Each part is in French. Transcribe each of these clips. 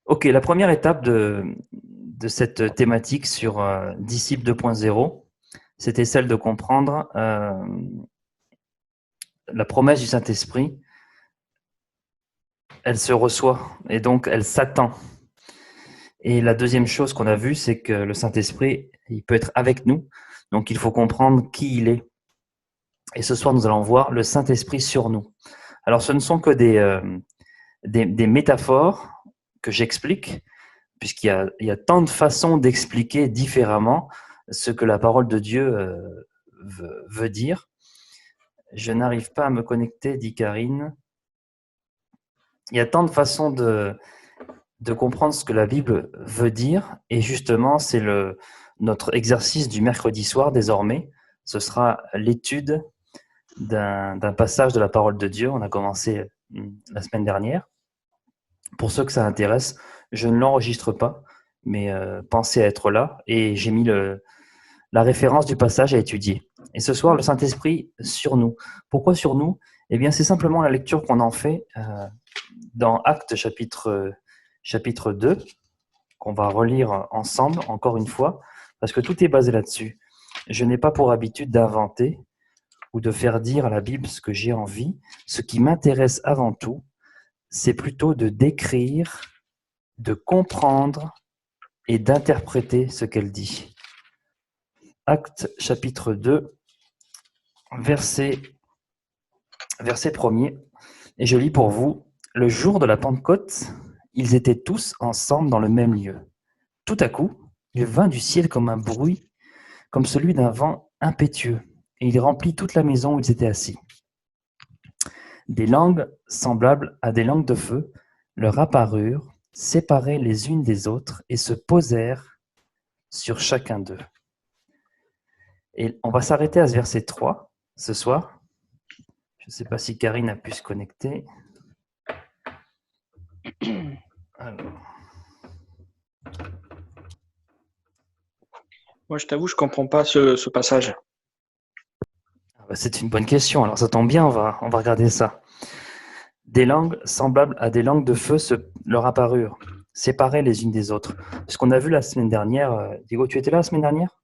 Ok, la première étape de cette thématique sur Disciple 2.0, c'était celle de comprendre la promesse du Saint-Esprit. Elle se reçoit et donc elle s'attend. Et la deuxième chose qu'on a vue, c'est que le Saint-Esprit, il peut être avec nous, donc il faut comprendre qui il est. Et ce soir, nous allons voir le Saint-Esprit sur nous. Alors, ce ne sont que des métaphores que j'explique, il y a tant de façons d'expliquer différemment ce que la parole de Dieu veut dire. Je n'arrive pas à me connecter, dit Karine. Il y a tant de façons de comprendre ce que la Bible veut dire, et justement, c'est notre exercice du mercredi soir désormais. Ce sera l'étude d'un passage de la parole de Dieu. On a commencé la semaine dernière. Pour ceux que ça intéresse, je ne l'enregistre pas, mais pensez à être là, et j'ai mis la référence du passage à étudier. Et ce soir, le Saint-Esprit sur nous. Pourquoi sur nous? Eh bien, c'est simplement la lecture qu'on en fait dans Actes chapitre 2, qu'on va relire ensemble, encore une fois, parce que tout est basé là-dessus. Je n'ai pas pour habitude d'inventer ou de faire dire à la Bible ce que j'ai envie. Ce qui m'intéresse avant tout, c'est plutôt de décrire, de comprendre et d'interpréter ce qu'elle dit. Actes chapitre 2, verset 1er, et je lis pour vous. Le jour de la Pentecôte, ils étaient tous ensemble dans le même lieu. Tout à coup, il vint du ciel comme un bruit, comme celui d'un vent impétueux, et il remplit toute la maison où ils étaient assis. Des langues semblables à des langues de feu leur apparurent, séparées les unes des autres, et se posèrent sur chacun d'eux. Et on va s'arrêter à ce verset 3 ce soir. Je ne sais pas si Karine a pu se connecter. Alors. Moi, je t'avoue, je comprends pas ce passage. C'est une bonne question. Alors ça tombe bien, on va regarder ça. Des langues semblables à des langues de feu leur apparurent, séparées les unes des autres. Ce qu'on a vu la semaine dernière. Diego, tu étais là la semaine dernière?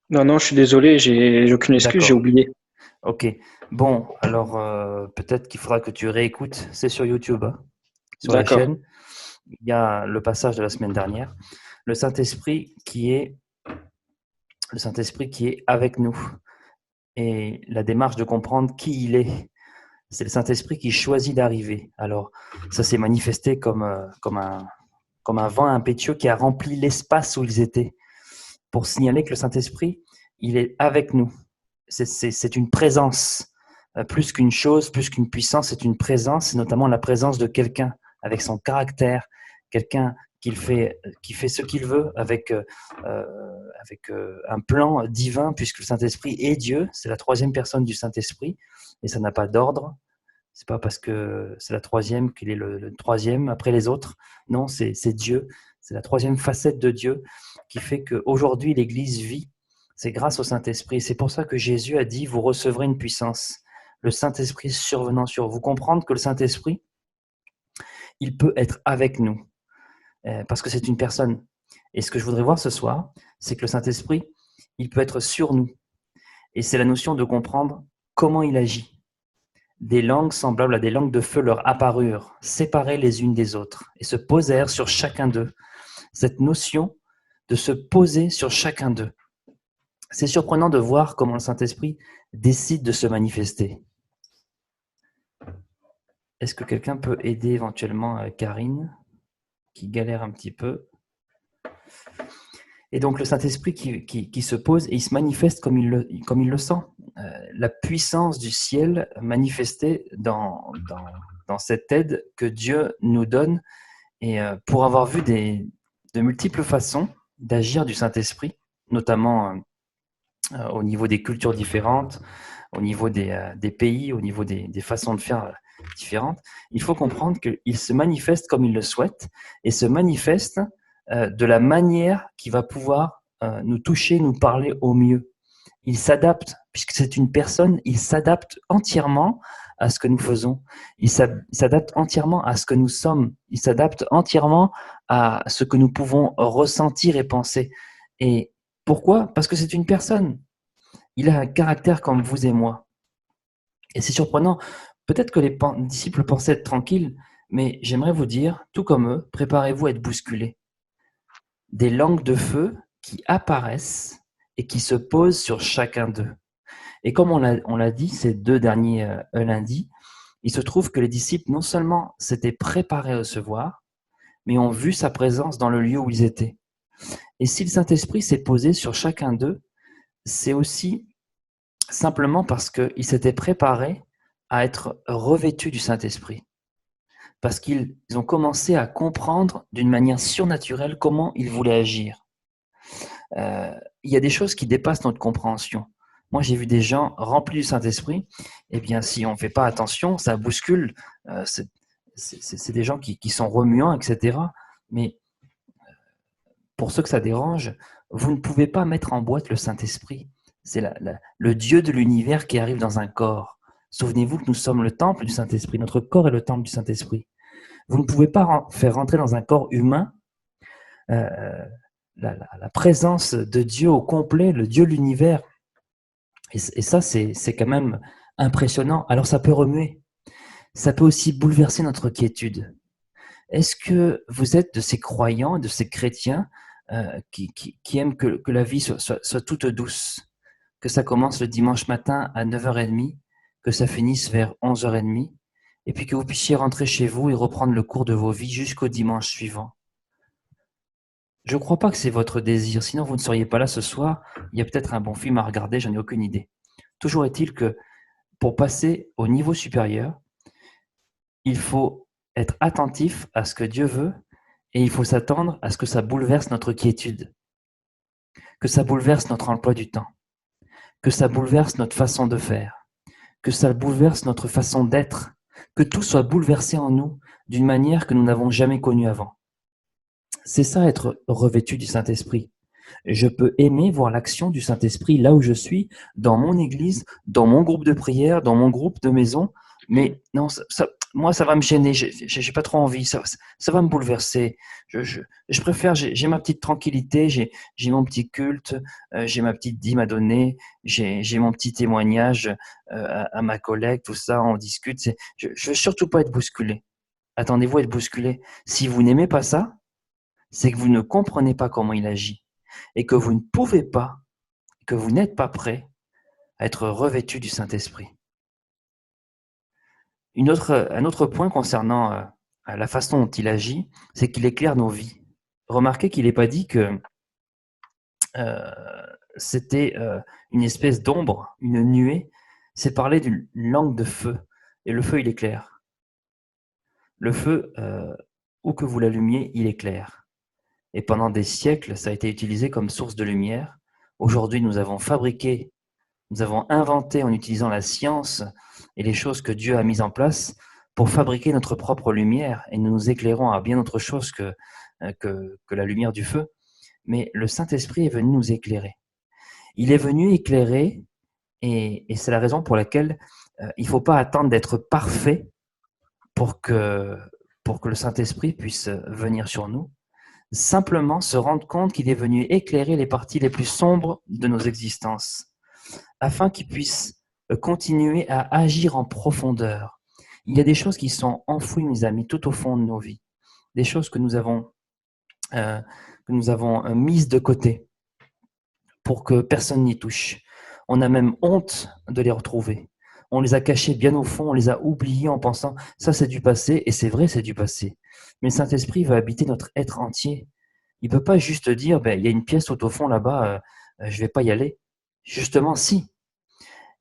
Non, non, je suis désolé, j'ai aucune excuse, j'ai D'accord. oublié. Ok. Bon, alors peut-être qu'il faudra que tu réécoutes. C'est sur YouTube, hein, sur la D'accord. chaîne. Il y a le passage de la semaine dernière. Le Saint-Esprit qui est avec nous. Et la démarche de comprendre qui il est. C'est le Saint-Esprit qui choisit d'arriver. Alors, ça s'est manifesté comme un vent impétueux qui a rempli l'espace où ils étaient, pour signaler que le Saint-Esprit, il est avec nous. C'est une présence, plus qu'une chose, plus qu'une puissance, c'est une présence, c'est notamment la présence de quelqu'un avec son caractère, quelqu'un qui fait ce qu'il veut avec un plan divin, puisque le Saint-Esprit est Dieu, c'est la troisième personne du Saint-Esprit, et ça n'a pas d'ordre. C'est pas parce que c'est la troisième qu'il est le troisième après les autres. Non, c'est Dieu. C'est la troisième facette de Dieu qui fait qu'aujourd'hui l'Église vit. C'est grâce au Saint-Esprit. C'est pour ça que Jésus a dit, vous recevrez une puissance. Le Saint-Esprit survenant sur vous. Comprendre que le Saint-Esprit, il peut être avec nous. Parce que c'est une personne. Et ce que je voudrais voir ce soir, c'est que le Saint-Esprit, il peut être sur nous. Et c'est la notion de comprendre comment il agit. Des langues semblables à des langues de feu leur apparurent, séparées les unes des autres, et se posèrent sur chacun d'eux. Cette notion de se poser sur chacun d'eux. C'est surprenant de voir comment le Saint-Esprit décide de se manifester. Est-ce que quelqu'un peut aider éventuellement Karine, qui galère un petit peu? Et donc le Saint-Esprit qui se pose et il se manifeste comme il le sent. La puissance du ciel manifestée dans cette aide que Dieu nous donne. Et pour avoir vu de multiples façons d'agir du Saint-Esprit, notamment au niveau des cultures différentes, au niveau des pays, au niveau des façons de faire différentes, il faut comprendre qu'il se manifeste comme il le souhaite et se manifeste de la manière qui va pouvoir nous toucher, nous parler au mieux. Il s'adapte, puisque c'est une personne, il s'adapte entièrement à ce que nous faisons. Il s'adapte entièrement à ce que nous sommes. Il s'adapte entièrement à ce que nous pouvons ressentir et penser. Et pourquoi? Parce que c'est une personne. Il a un caractère comme vous et moi. Et c'est surprenant. Peut-être que les disciples pensaient être tranquilles, mais j'aimerais vous dire, tout comme eux, préparez-vous à être bousculés. Des langues de feu qui apparaissent et qui se posent sur chacun d'eux. Et comme on l'a dit ces 2 derniers lundis, il se trouve que les disciples non seulement s'étaient préparés à recevoir, mais ont vu sa présence dans le lieu où ils étaient. Et si le Saint-Esprit s'est posé sur chacun d'eux, c'est aussi simplement parce qu'ils s'étaient préparés à être revêtus du Saint-Esprit. Parce qu'ils ont commencé à comprendre d'une manière surnaturelle comment ils voulaient agir. Il y a des choses qui dépassent notre compréhension. Moi, j'ai vu des gens remplis du Saint-Esprit. Eh bien, si on ne fait pas attention, ça bouscule. C'est des gens qui sont remuants, etc. Mais pour ceux que ça dérange, vous ne pouvez pas mettre en boîte le Saint-Esprit. C'est le Dieu de l'univers qui arrive dans un corps. Souvenez-vous que nous sommes le temple du Saint-Esprit. Notre corps est le temple du Saint-Esprit. Vous ne pouvez pas faire rentrer dans un corps humain la présence de Dieu au complet, le Dieu de l'univers. Et ça, c'est quand même impressionnant. Alors, ça peut remuer. Ça peut aussi bouleverser notre quiétude. Est-ce que vous êtes de ces croyants, de ces chrétiens qui aiment que la vie soit toute douce, que ça commence le dimanche matin à 9h30, que ça finisse vers 11h30, et puis que vous puissiez rentrer chez vous et reprendre le cours de vos vies jusqu'au dimanche suivant? Je ne crois pas que c'est votre désir, sinon vous ne seriez pas là ce soir. Il y a peut-être un bon film à regarder, j'en ai aucune idée. Toujours est-il que pour passer au niveau supérieur, il faut être attentif à ce que Dieu veut et il faut s'attendre à ce que ça bouleverse notre quiétude, que ça bouleverse notre emploi du temps, que ça bouleverse notre façon de faire, que ça bouleverse notre façon d'être, que tout soit bouleversé en nous d'une manière que nous n'avons jamais connue avant. C'est ça être revêtu du Saint-Esprit. Je peux aimer voir l'action du Saint-Esprit là où je suis, dans mon église, dans mon groupe de prière, dans mon groupe de maison, mais non, moi, ça va me gêner, j'ai pas trop envie, ça va me bouleverser. Je préfère, j'ai ma petite tranquillité, j'ai mon petit culte, j'ai ma petite dîme à donner, j'ai mon petit témoignage à ma collègue, tout ça, on discute. Je veux surtout pas être bousculé. Attendez-vous à être bousculé. Si vous n'aimez pas ça, c'est que vous ne comprenez pas comment il agit et que vous ne pouvez pas, que vous n'êtes pas prêt à être revêtu du Saint-Esprit. Un autre point concernant la façon dont il agit, c'est qu'il éclaire nos vies. Remarquez qu'il n'est pas dit que c'était une espèce d'ombre, une nuée. C'est parler d'une langue de feu. Et le feu, il éclaire. Le feu, où que vous l'allumiez, il éclaire. Et pendant des siècles, ça a été utilisé comme source de lumière. Aujourd'hui, nous avons inventé en utilisant la science et les choses que Dieu a mises en place pour fabriquer notre propre lumière. Et nous nous éclairons à bien autre chose que la lumière du feu. Mais le Saint-Esprit est venu nous éclairer. Il est venu éclairer, et c'est la raison pour laquelle il ne faut pas attendre d'être parfait pour que le Saint-Esprit puisse venir sur nous. Simplement se rendre compte qu'il est venu éclairer les parties les plus sombres de nos existences, afin qu'il puisse continuer à agir en profondeur. Il y a des choses qui sont enfouies, mes amis, tout au fond de nos vies, des choses que nous avons mises de côté pour que personne n'y touche. On a même honte de les retrouver. On les a cachées bien au fond, on les a oubliées en pensant « ça c'est du passé » et c'est vrai, c'est du passé. Mais le Saint-Esprit va habiter notre être entier. Il ne peut pas juste dire il y a une pièce tout au fond là-bas, je ne vais pas y aller. Justement, si.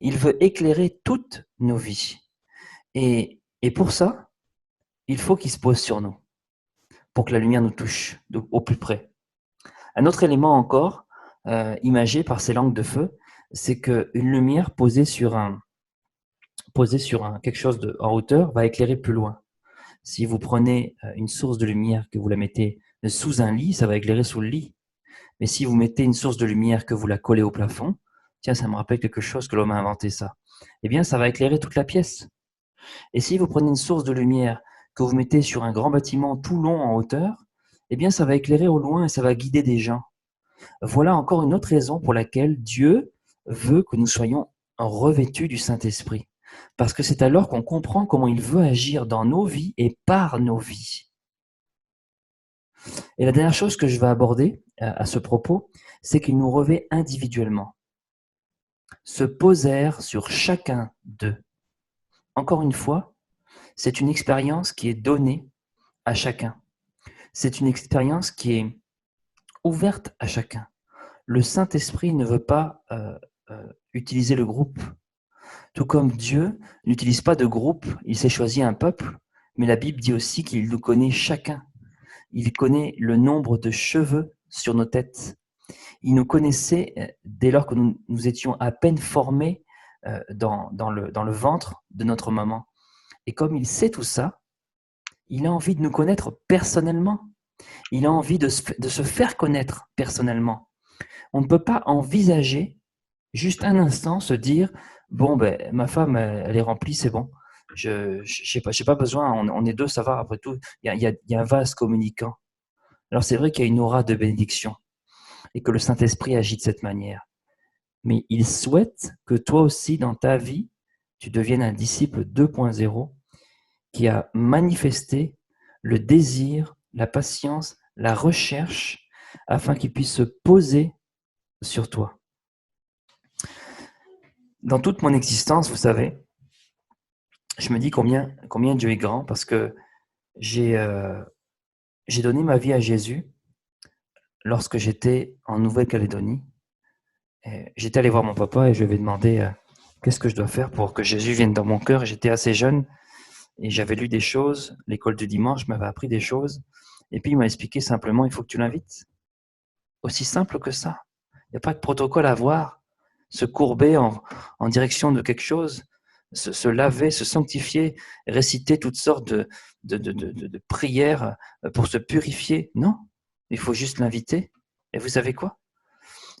Il veut éclairer toutes nos vies. Et pour ça, il faut qu'il se pose sur nous, pour que la lumière nous touche au plus près. Un autre élément encore, imagé par ces langues de feu, c'est qu'une lumière posée sur quelque chose en hauteur va éclairer plus loin. Si vous prenez une source de lumière que vous la mettez sous un lit, ça va éclairer sous le lit. Mais si vous mettez une source de lumière que vous la collez au plafond, Tiens, ça me rappelle quelque chose que l'homme a inventé ça. Eh bien, ça va éclairer toute la pièce. Et si vous prenez une source de lumière que vous mettez sur un grand bâtiment tout long en hauteur, eh bien, ça va éclairer au loin et ça va guider des gens. Voilà encore une autre raison pour laquelle Dieu veut que nous soyons revêtus du Saint-Esprit. Parce que c'est alors qu'on comprend comment il veut agir dans nos vies et par nos vies. Et la dernière chose que je vais aborder à ce propos, c'est qu'il nous revêt individuellement. Se posèrent sur chacun d'eux. Encore une fois, c'est une expérience qui est donnée à chacun. C'est une expérience qui est ouverte à chacun. Le Saint-Esprit ne veut pas utiliser le groupe. Tout comme Dieu n'utilise pas de groupe, il s'est choisi un peuple, mais la Bible dit aussi qu'il nous connaît chacun. Il connaît le nombre de cheveux sur nos têtes. Il nous connaissait dès lors que nous étions à peine formés dans le ventre de notre maman. Et comme il sait tout ça, il a envie de nous connaître personnellement. Il a envie de se faire connaître personnellement. On ne peut pas envisager, juste un instant, se dire « Bon, ben, ma femme, elle est remplie, c'est bon. Je n'ai pas besoin, on est deux, ça va. Après tout, il y a un vase communicant. » Alors c'est vrai qu'il y a une aura de bénédiction et que le Saint-Esprit agit de cette manière. Mais il souhaite que toi aussi, dans ta vie, tu deviennes un disciple 2.0 qui a manifesté le désir, la patience, la recherche, afin qu'il puisse se poser sur toi. Dans toute mon existence, vous savez, je me dis combien Dieu est grand, parce que j'ai donné ma vie à Jésus lorsque j'étais en Nouvelle-Calédonie. J'étais allé voir mon papa et je lui avais demandé qu'est-ce que je dois faire pour que Jésus vienne dans mon cœur. J'étais assez jeune et j'avais lu des choses. L'école du dimanche m'avait appris des choses. Et puis il m'a expliqué simplement, il faut que tu l'invites. Aussi simple que ça. Il n'y a pas de protocole à voir. Se courber en direction de quelque chose, se laver, se sanctifier, réciter toutes sortes de prières pour se purifier. Non, il faut juste l'inviter. Et vous savez quoi?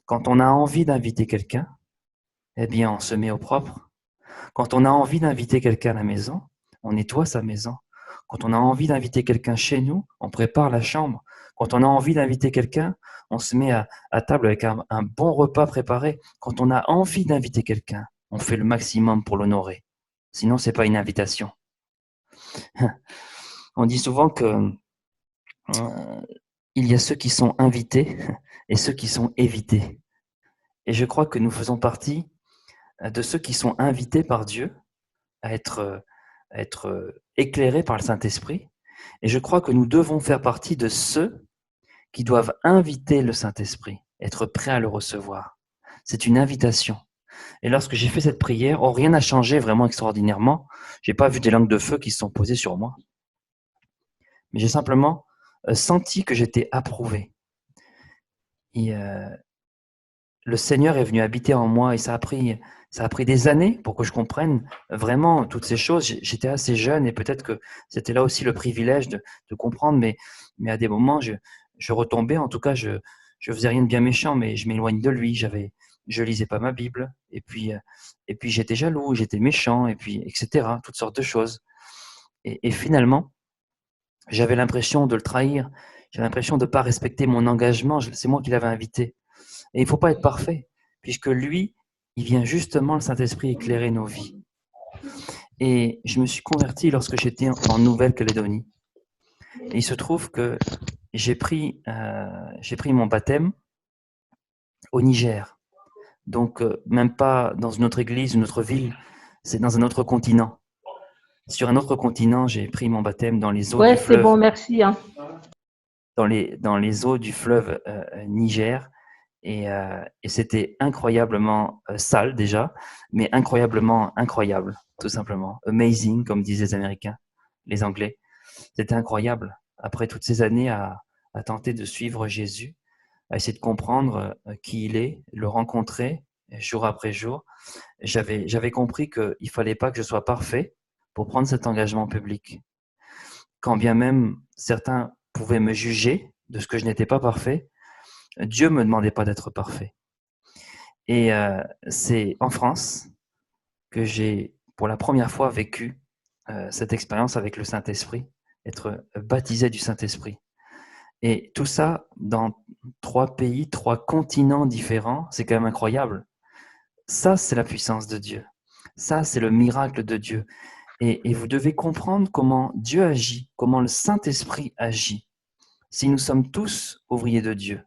Quand on a envie d'inviter quelqu'un, eh bien, on se met au propre. Quand on a envie d'inviter quelqu'un à la maison, on nettoie sa maison. Quand on a envie d'inviter quelqu'un chez nous, on prépare la chambre. Quand on a envie d'inviter quelqu'un, on se met à table avec un bon repas préparé. Quand on a envie d'inviter quelqu'un, on fait le maximum pour l'honorer. Sinon, c'est pas une invitation. On dit souvent que il y a ceux qui sont invités et ceux qui sont évités. Et je crois que nous faisons partie de ceux qui sont invités par Dieu à être éclairés par le Saint-Esprit. Et je crois que nous devons faire partie de ceux qui doivent inviter le Saint-Esprit, être prêts à le recevoir. C'est une invitation. Et lorsque j'ai fait cette prière, rien n'a changé vraiment extraordinairement. J'ai pas vu des langues de feu qui se sont posées sur moi. Mais j'ai simplement senti que j'étais approuvé. Et le Seigneur est venu habiter en moi et ça a pris des années pour que je comprenne vraiment toutes ces choses. J'étais assez jeune et peut-être que c'était là aussi le privilège de comprendre, mais à des moments, je retombais. En tout cas, je faisais rien de bien méchant, mais je m'éloigne de lui. Je lisais pas ma Bible et puis j'étais jaloux, j'étais méchant et puis etc. Toutes sortes de choses. Et finalement, j'avais l'impression de le trahir. J'avais l'impression de ne pas respecter mon engagement. C'est moi qui l'avais invité. Et il ne faut pas être parfait, puisque lui, il vient justement, le Saint-Esprit, éclairer nos vies. Et je me suis converti lorsque j'étais en Nouvelle-Calédonie. Et il se trouve que j'ai pris mon baptême au Niger. Donc, même pas dans une autre église, une autre ville, c'est dans un autre continent. Sur un autre continent, j'ai pris mon baptême dans les eaux du fleuve. Ouais, c'est bon, merci. Hein. Dans les eaux du fleuve Niger. Et c'était incroyablement sale déjà, mais incroyablement incroyable, tout simplement. Amazing, comme disent les Américains, les Anglais. C'était incroyable. Après toutes ces années à tenter de suivre Jésus, à essayer de comprendre qui il est, le rencontrer jour après jour, j'avais compris qu'il ne fallait pas que je sois parfait pour prendre cet engagement public. Quand bien même certains pouvaient me juger de ce que je n'étais pas parfait, Dieu ne me demandait pas d'être parfait. Et c'est en France que j'ai pour la première fois vécu cette expérience avec le Saint-Esprit, être baptisé du Saint-Esprit. Et tout ça dans 3 pays, 3 continents différents, c'est quand même incroyable. Ça, c'est la puissance de Dieu. Ça, c'est le miracle de Dieu. Et vous devez comprendre comment Dieu agit, comment le Saint-Esprit agit. Si nous sommes tous ouvriers de Dieu,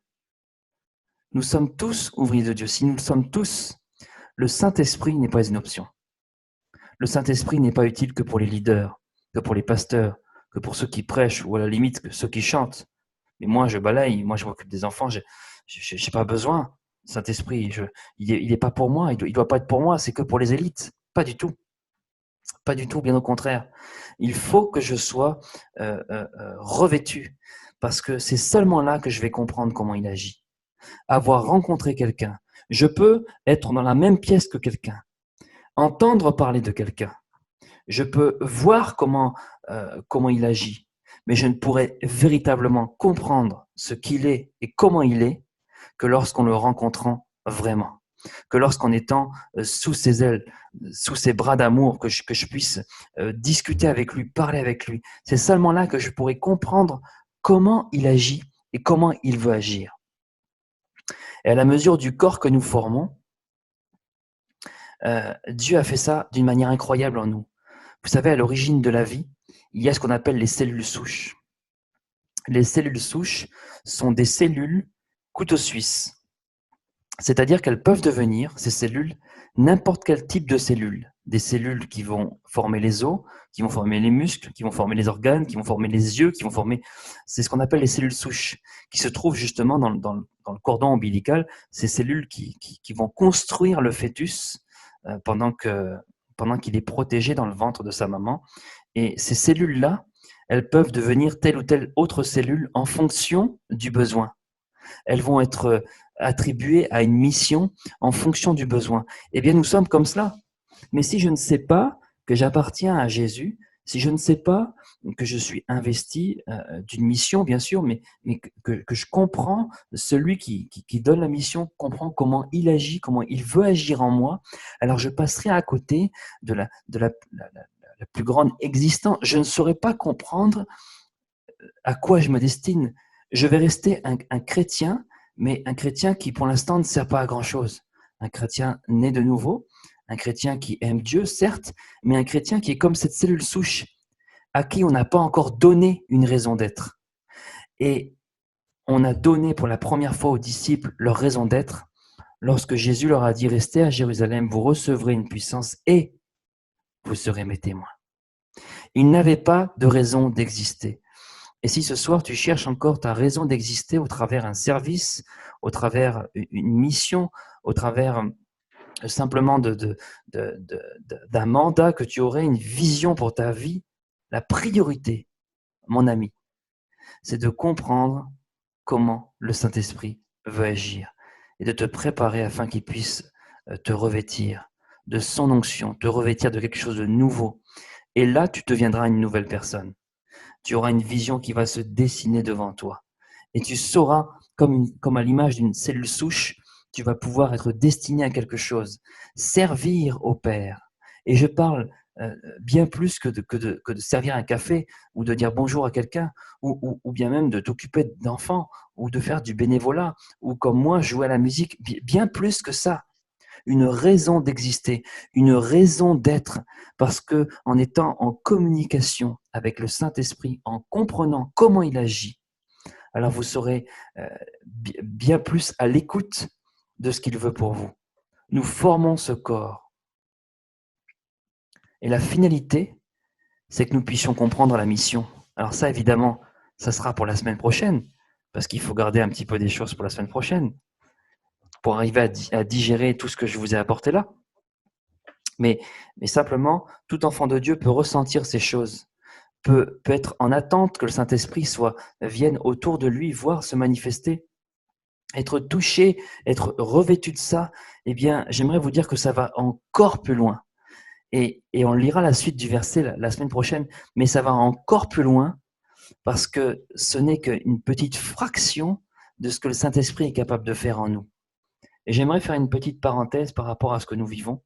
nous sommes tous ouvriers de Dieu. Si nous le sommes tous, le Saint-Esprit n'est pas une option. Le Saint-Esprit n'est pas utile que pour les leaders, que pour les pasteurs, que pour ceux qui prêchent ou à la limite que ceux qui chantent. Mais moi, je balaye, moi, je m'occupe des enfants, j'ai pas besoin. Saint-Esprit, il est pas pour moi, il doit pas être pour moi, c'est que pour les élites. Pas du tout. Pas du tout, bien au contraire. Il faut que je sois revêtu, parce que c'est seulement là que je vais comprendre comment il agit. Avoir rencontré quelqu'un, je peux être dans la même pièce que quelqu'un, entendre parler de quelqu'un, je peux voir comment il agit, mais je ne pourrai véritablement comprendre ce qu'il est et comment il est que lorsqu'on le rencontrant vraiment, que lorsqu'en étant sous ses ailes, sous ses bras d'amour, que je puisse discuter avec lui, parler avec lui. C'est seulement là que je pourrai comprendre comment il agit et comment il veut agir. Et à la mesure du corps que nous formons, Dieu a fait ça d'une manière incroyable en nous. Vous savez, à l'origine de la vie, il y a ce qu'on appelle les cellules souches. Les cellules souches sont des cellules couteau suisse. C'est-à-dire qu'elles peuvent devenir, ces cellules, n'importe quel type de cellules. Des cellules qui vont former les os, qui vont former les muscles, qui vont former les organes, qui vont former les yeux, qui vont former... C'est ce qu'on appelle les cellules souches, qui se trouvent justement dans le cordon ombilical, ces cellules qui vont construire le fœtus pendant qu'il est protégé dans le ventre de sa maman. Et ces cellules-là, elles peuvent devenir telle ou telle autre cellule en fonction du besoin. Elles vont être attribuées à une mission en fonction du besoin. Eh bien, nous sommes comme cela. Mais si je ne sais pas que j'appartiens à Jésus, si je ne sais pas que je suis investi d'une mission, bien sûr, mais que je comprends celui qui donne la mission, comprend comment il agit, comment il veut agir en moi, alors je passerai à côté de la plus grande existence. Je ne saurais pas comprendre à quoi je me destine. Je vais rester un chrétien, mais un chrétien qui pour l'instant ne sert pas à grand-chose. Un chrétien né de nouveau, un chrétien qui aime Dieu, certes, mais un chrétien qui est comme cette cellule souche, à qui on n'a pas encore donné une raison d'être. Et on a donné pour la première fois aux disciples leur raison d'être lorsque Jésus leur a dit « Restez à Jérusalem, vous recevrez une puissance et vous serez mes témoins ». Ils n'avaient pas de raison d'exister. Et si ce soir tu cherches encore ta raison d'exister au travers un service, au travers une mission, au travers simplement d'un mandat que tu aurais, une vision pour ta vie, la priorité, mon ami, c'est de comprendre comment le Saint-Esprit veut agir et de te préparer afin qu'il puisse te revêtir de son onction, te revêtir de quelque chose de nouveau. Et là, tu deviendras une nouvelle personne. Tu auras une vision qui va se dessiner devant toi. Et tu sauras, comme à l'image d'une cellule souche, tu vas pouvoir être destiné à quelque chose, servir au Père. Et je parle bien plus que de servir un café ou de dire bonjour à quelqu'un ou bien même de t'occuper d'enfants ou de faire du bénévolat ou comme moi jouer à la musique, bien plus que ça. Une raison d'exister, une raison d'être, parce que en étant en communication avec le Saint-Esprit, en comprenant comment il agit, alors vous serez bien plus à l'écoute de ce qu'il veut pour vous. Nous formons ce corps. Et la finalité, c'est que nous puissions comprendre la mission. Alors ça, évidemment, ça sera pour la semaine prochaine, parce qu'il faut garder un petit peu des choses pour la semaine prochaine, pour arriver à digérer tout ce que je vous ai apporté là. Mais simplement, tout enfant de Dieu peut ressentir ces choses, peut être en attente que le Saint-Esprit vienne autour de lui, voir se manifester, être touché, être revêtu de ça. Eh bien, j'aimerais vous dire que ça va encore plus loin. Et on lira la suite du verset la semaine prochaine, mais ça va encore plus loin parce que ce n'est qu'une petite fraction de ce que le Saint-Esprit est capable de faire en nous. Et j'aimerais faire une petite parenthèse par rapport à ce que nous vivons.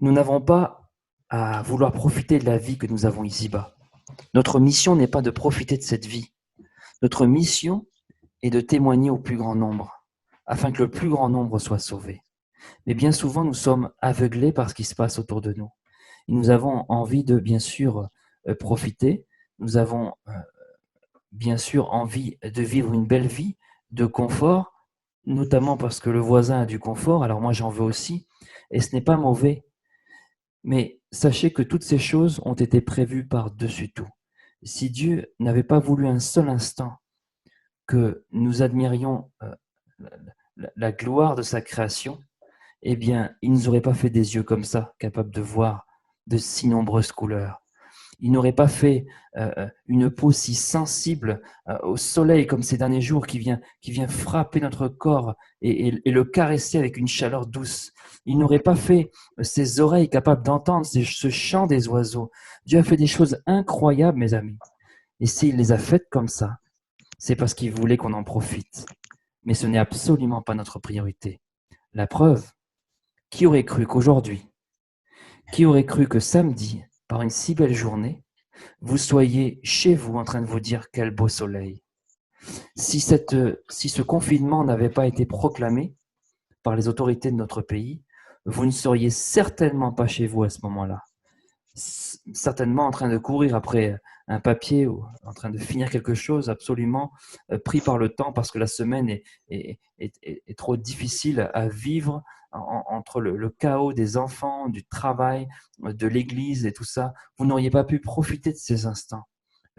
Nous n'avons pas à vouloir profiter de la vie que nous avons ici-bas. Notre mission n'est pas de profiter de cette vie. Notre mission est de témoigner au plus grand nombre, afin que le plus grand nombre soit sauvé. Mais bien souvent, nous sommes aveuglés par ce qui se passe autour de nous. Et nous avons envie de, bien sûr, profiter. Nous avons, bien sûr, envie de vivre une belle vie de confort, notamment parce que le voisin a du confort, alors moi j'en veux aussi, et ce n'est pas mauvais. Mais sachez que toutes ces choses ont été prévues par-dessus tout. Si Dieu n'avait pas voulu un seul instant que nous admirions la gloire de sa création, eh bien, il ne nous aurait pas fait des yeux comme ça, capables de voir de si nombreuses couleurs. Il n'aurait pas fait une peau si sensible au soleil comme ces derniers jours qui vient frapper notre corps et le caresser avec une chaleur douce. Il n'aurait pas fait ces oreilles capables d'entendre ce chant des oiseaux. Dieu a fait des choses incroyables, mes amis. Et s'il les a faites comme ça, c'est parce qu'il voulait qu'on en profite. Mais ce n'est absolument pas notre priorité. La preuve, qui aurait cru qu'aujourd'hui, qui aurait cru que samedi, par une si belle journée, vous soyez chez vous en train de vous dire quel beau soleil. Si ce confinement n'avait pas été proclamé par les autorités de notre pays, vous ne seriez certainement pas chez vous à ce moment-là. Certainement en train de courir après un papier ou en train de finir quelque chose absolument pris par le temps parce que la semaine est trop difficile à vivre entre le chaos des enfants, du travail, de l'église et tout ça. Vous n'auriez pas pu profiter de ces instants.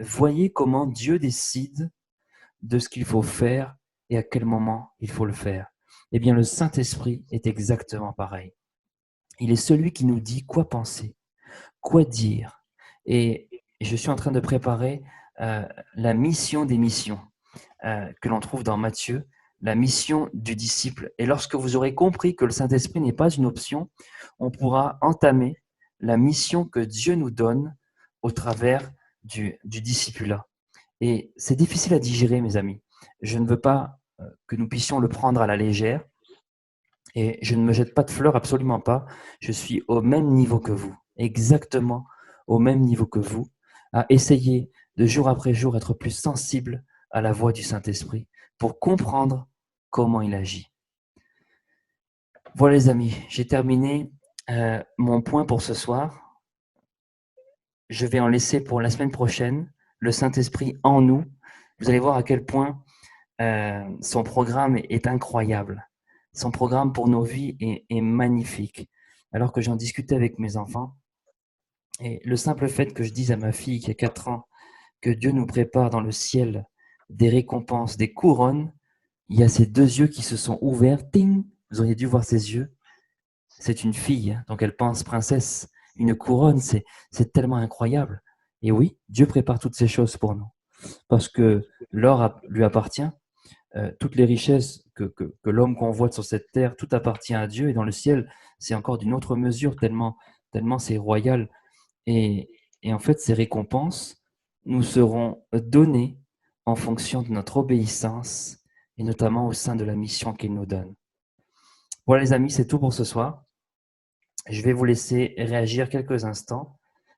Voyez comment Dieu décide de ce qu'il faut faire et à quel moment il faut le faire. Eh bien, le Saint-Esprit est exactement pareil. Il est celui qui nous dit quoi penser, quoi dire. Et je suis en train de préparer la mission des missions que l'on trouve dans Matthieu, la mission du disciple. Et lorsque vous aurez compris que le Saint-Esprit n'est pas une option, on pourra entamer la mission que Dieu nous donne au travers du discipulat. Et c'est difficile à digérer, mes amis. Je ne veux pas que nous puissions le prendre à la légère. Et je ne me jette pas de fleurs, absolument pas. Je suis au même niveau que vous, exactement au même niveau que vous, à essayer de jour après jour être plus sensible à la voix du Saint-Esprit pour comprendre comment il agit. Voilà les amis, j'ai terminé mon point pour ce soir. Je vais en laisser pour la semaine prochaine, le Saint-Esprit en nous. Vous allez voir à quel point son programme est incroyable. Son programme pour nos vies est magnifique. Alors que j'en discutais avec mes enfants, et le simple fait que je dise à ma fille qui a 4 ans que Dieu nous prépare dans le ciel des récompenses, des couronnes, il y a ces 2 yeux qui se sont ouverts. Ting! Vous auriez dû voir ses yeux. C'est une fille, donc elle pense princesse. Une couronne, c'est tellement incroyable. Et oui, Dieu prépare toutes ces choses pour nous. Parce que l'or lui appartient, toutes les richesses que l'homme convoite sur cette terre, tout appartient à Dieu. Et dans le ciel, c'est encore d'une autre mesure, tellement c'est royal. Et en fait, ces récompenses nous seront données en fonction de notre obéissance, et notamment au sein de la mission qu'il nous donne. Voilà les amis, c'est tout pour ce soir. Je vais vous laisser réagir quelques instants